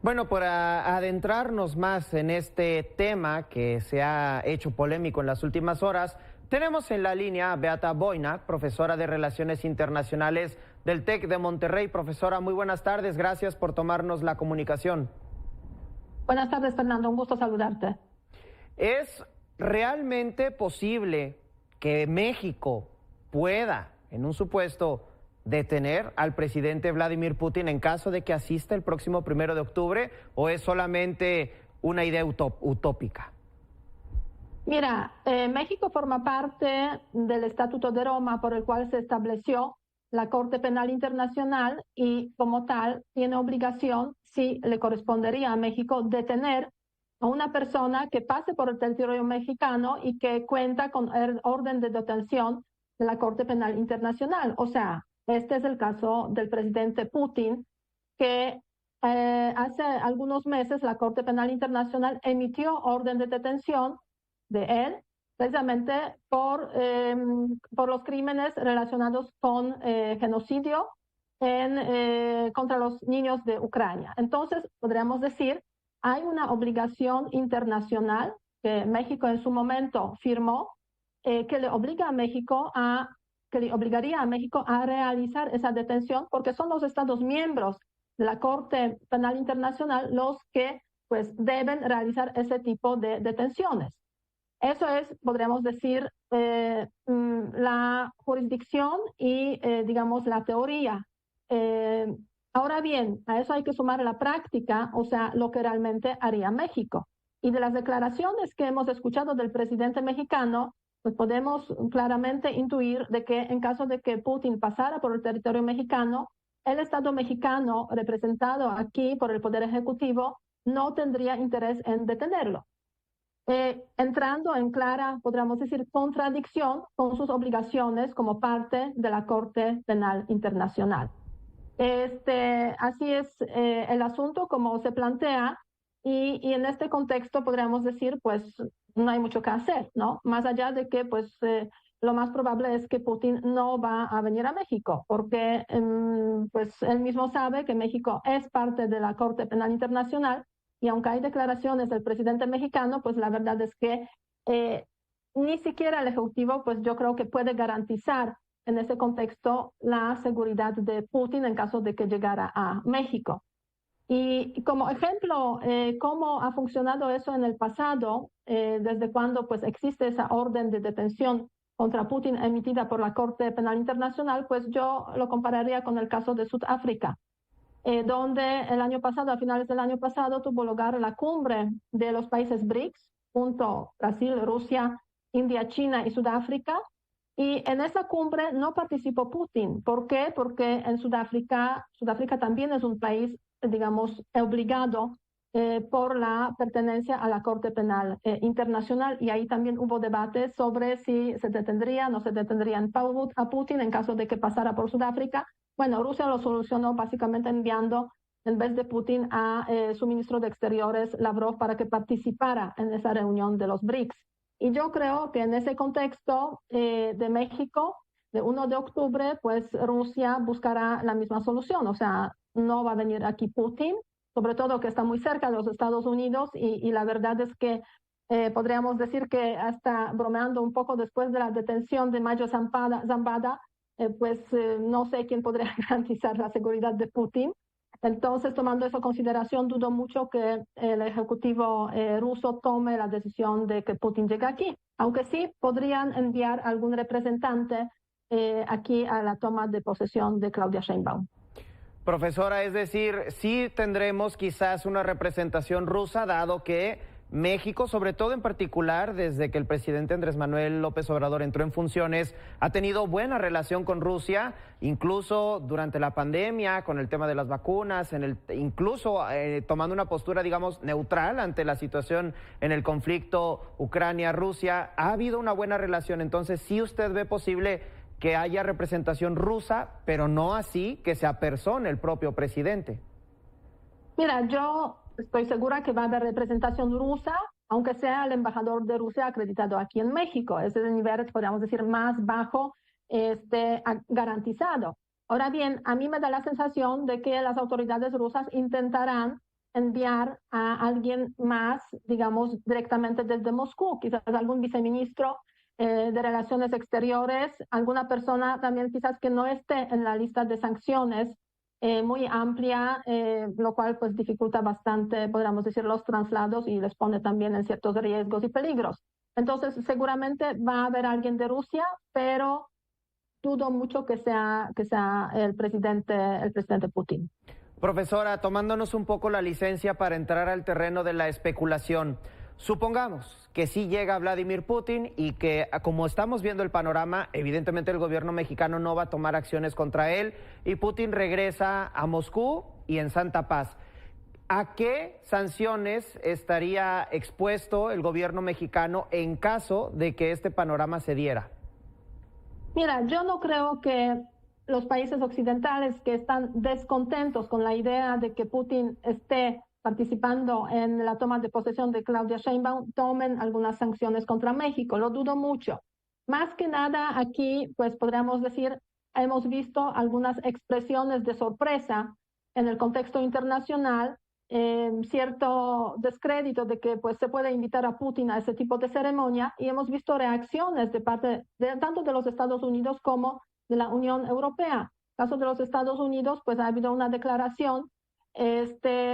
Bueno, para adentrarnos más en este tema que se ha hecho polémico en las últimas horas, tenemos en la línea a Beata Boina, profesora de Relaciones Internacionales del TEC de Monterrey. Profesora, muy buenas tardes, gracias por tomarnos la comunicación. Buenas tardes, Fernando, un gusto saludarte. ¿Es realmente posible que México pueda, en un supuesto, detener al presidente Vladimir Putin en caso de que asista el próximo 1 de octubre, o es solamente una idea utópica? Mira, México forma parte del Estatuto de Roma, por el cual se estableció la Corte Penal Internacional, y como tal tiene obligación, si le correspondería a México, detener a una persona que pase por el territorio mexicano y que cuenta con el orden de detención de la Corte Penal Internacional. O sea, este es el caso del presidente Putin, que hace algunos meses la Corte Penal Internacional emitió orden de detención de él, precisamente por los crímenes relacionados con genocidio contra los niños de Ucrania. Entonces, podríamos decir, hay una obligación internacional que México en su momento firmó, que le obligaría a México a realizar esa detención, porque son los Estados miembros de la Corte Penal Internacional los que pues deben realizar ese tipo de detenciones. Eso es, podríamos decir, la jurisdicción y, digamos, la teoría. Ahora bien, a eso hay que sumar la práctica, o sea, lo que realmente haría México. Y de las declaraciones que hemos escuchado del presidente mexicano, pues podemos claramente intuir de que en caso de que Putin pasara por el territorio mexicano, el Estado mexicano, representado aquí por el Poder Ejecutivo, no tendría interés en detenerlo. Entrando en clara, podríamos decir, contradicción con sus obligaciones como parte de la Corte Penal Internacional. Así es el asunto como se plantea, y en este contexto podríamos decir, pues no hay mucho que hacer, ¿no? Más allá de que pues lo más probable es que Putin no va a venir a México, porque pues él mismo sabe que México es parte de la Corte Penal Internacional, y aunque hay declaraciones del presidente mexicano, pues la verdad es que ni siquiera el Ejecutivo, pues yo creo que puede garantizar en ese contexto la seguridad de Putin en caso de que llegara a México. Y como ejemplo, cómo ha funcionado eso en el pasado, desde cuando pues existe esa orden de detención contra Putin emitida por la Corte Penal Internacional, pues yo lo compararía con el caso de Sudáfrica, donde el año pasado, a finales del año pasado, tuvo lugar la cumbre de los países BRICS, junto Brasil, Rusia, India, China y Sudáfrica. Y en esa cumbre no participó Putin. ¿Por qué? Porque en Sudáfrica también es un país, digamos, obligado por la pertenencia a la Corte Penal Internacional, y ahí también hubo debates sobre si se detendría o no se detendrían a Putin en caso de que pasara por Sudáfrica. Bueno, Rusia lo solucionó básicamente enviando, en vez de Putin, a su ministro de Exteriores, Lavrov, para que participara en esa reunión de los BRICS. Y yo creo que en ese contexto de México, de 1 de octubre, pues Rusia buscará la misma solución. O sea, no va a venir aquí Putin, sobre todo que está muy cerca de los Estados Unidos, y la verdad es que podríamos decir que, hasta bromeando un poco, después de la detención de Mayo Zambada, no sé quién podría garantizar la seguridad de Putin. Entonces, tomando eso en consideración, dudo mucho que el Ejecutivo ruso tome la decisión de que Putin llegue aquí, aunque sí podrían enviar algún representante aquí a la toma de posesión de Claudia Sheinbaum. Profesora, es decir, sí tendremos quizás una representación rusa, dado que México, sobre todo en particular desde que el presidente Andrés Manuel López Obrador entró en funciones, ha tenido buena relación con Rusia, incluso durante la pandemia, con el tema de las vacunas, incluso tomando una postura, digamos, neutral ante la situación en el conflicto Ucrania-Rusia. Ha habido una buena relación. Entonces, ¿sí usted ve posible que haya representación rusa, pero no así que se apersone el propio presidente? Mira, yo estoy segura que va a haber representación rusa, aunque sea el embajador de Rusia acreditado aquí en México. Ese es el nivel, podríamos decir, más bajo garantizado. Ahora bien, a mí me da la sensación de que las autoridades rusas intentarán enviar a alguien más, digamos, directamente desde Moscú, quizás algún viceministro de Relaciones Exteriores, alguna persona también quizás que no esté en la lista de sanciones muy amplia, lo cual pues dificulta bastante, podríamos decir, los traslados y les pone también en ciertos riesgos y peligros. Entonces, seguramente va a haber alguien de Rusia, pero dudo mucho que sea el presidente Putin. Profesora, tomándonos un poco la licencia para entrar al terreno de la especulación, supongamos que sí llega Vladimir Putin y que, como estamos viendo el panorama, evidentemente el gobierno mexicano no va a tomar acciones contra él y Putin regresa a Moscú y en santa paz. ¿A qué sanciones estaría expuesto el gobierno mexicano en caso de que este panorama se diera? Mira, yo no creo que los países occidentales que están descontentos con la idea de que Putin esté participando en la toma de posesión de Claudia Sheinbaum tomen algunas sanciones contra México. Lo dudo mucho. Más que nada aquí, pues podríamos decir, hemos visto algunas expresiones de sorpresa en el contexto internacional, cierto descrédito de que pues se puede invitar a Putin a ese tipo de ceremonia y hemos visto reacciones de parte de tanto de los Estados Unidos como de la Unión Europea. En el caso de los Estados Unidos, pues ha habido una declaración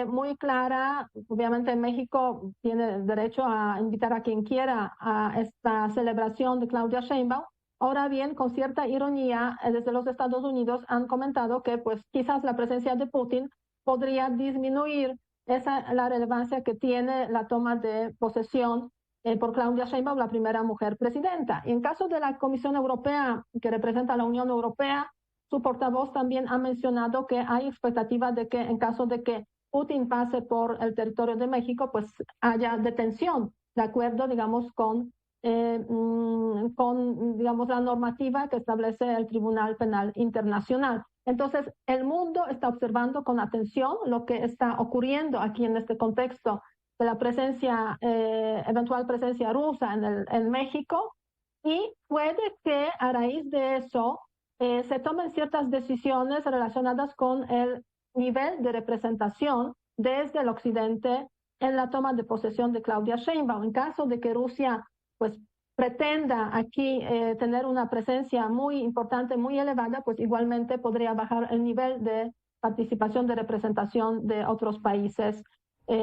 muy clara. Obviamente México tiene derecho a invitar a quien quiera a esta celebración de Claudia Sheinbaum. Ahora bien, con cierta ironía, desde los Estados Unidos han comentado que pues quizás la presencia de Putin podría disminuir la relevancia que tiene la toma de posesión por Claudia Sheinbaum, la primera mujer presidenta. Y en caso de la Comisión Europea, que representa a la Unión Europea, su portavoz también ha mencionado que hay expectativa de que en caso de que Putin pase por el territorio de México, pues haya detención, de acuerdo, digamos, con digamos, la normativa que establece el Tribunal Penal Internacional. Entonces, el mundo está observando con atención lo que está ocurriendo aquí en este contexto de la presencia, eventual presencia rusa en México, y puede que a raíz de eso se tomen ciertas decisiones relacionadas con el nivel de representación desde el occidente en la toma de posesión de Claudia Sheinbaum. En caso de que Rusia pues pretenda aquí tener una presencia muy importante, muy elevada, pues igualmente podría bajar el nivel de participación, de representación de otros países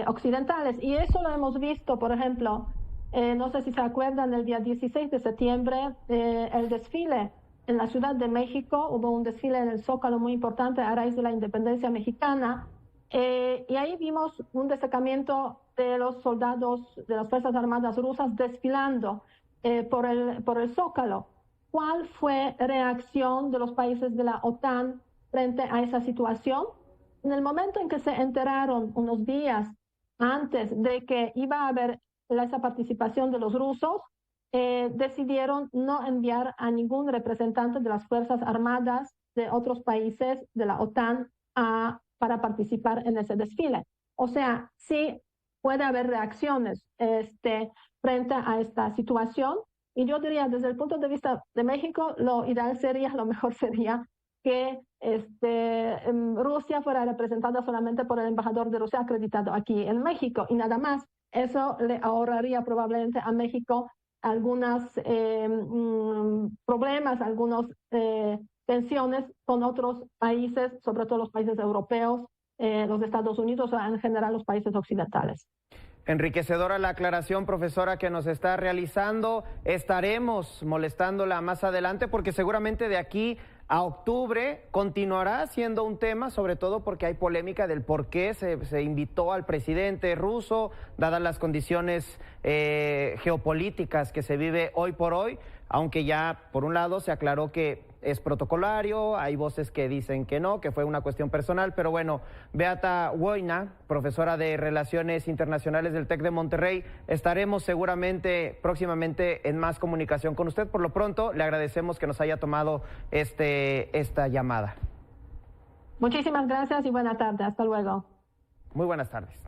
occidentales. Y eso lo hemos visto, por ejemplo, no sé si se acuerdan, el día 16 de septiembre, el desfile en la Ciudad de México, hubo un desfile en el Zócalo muy importante a raíz de la independencia mexicana, y ahí vimos un destacamiento de los soldados de las Fuerzas Armadas rusas desfilando por el Zócalo. ¿Cuál fue la reacción de los países de la OTAN frente a esa situación? En el momento en que se enteraron unos días antes de que iba a haber esa participación de los rusos, decidieron no enviar a ningún representante de las Fuerzas Armadas de otros países de la OTAN para participar en ese desfile. O sea, sí puede haber reacciones frente a esta situación, y yo diría, desde el punto de vista de México, lo ideal sería, lo mejor sería que Rusia fuera representada solamente por el embajador de Rusia acreditado aquí en México y nada más. Eso le ahorraría probablemente a México algunos problemas, algunas tensiones con otros países, sobre todo los países europeos, los Estados Unidos o en general los países occidentales. Enriquecedora la aclaración, profesora, que nos está realizando. Estaremos molestándola más adelante porque seguramente de aquí a octubre continuará siendo un tema, sobre todo porque hay polémica del por qué se invitó al presidente ruso, dadas las condiciones geopolíticas que se vive hoy por hoy, aunque ya por un lado se aclaró que es protocolario, hay voces que dicen que no, que fue una cuestión personal, pero bueno, Beata Woina, profesora de Relaciones Internacionales del TEC de Monterrey, estaremos seguramente próximamente en más comunicación con usted. Por lo pronto, le agradecemos que nos haya tomado esta llamada. Muchísimas gracias y buena tarde. Hasta luego. Muy buenas tardes.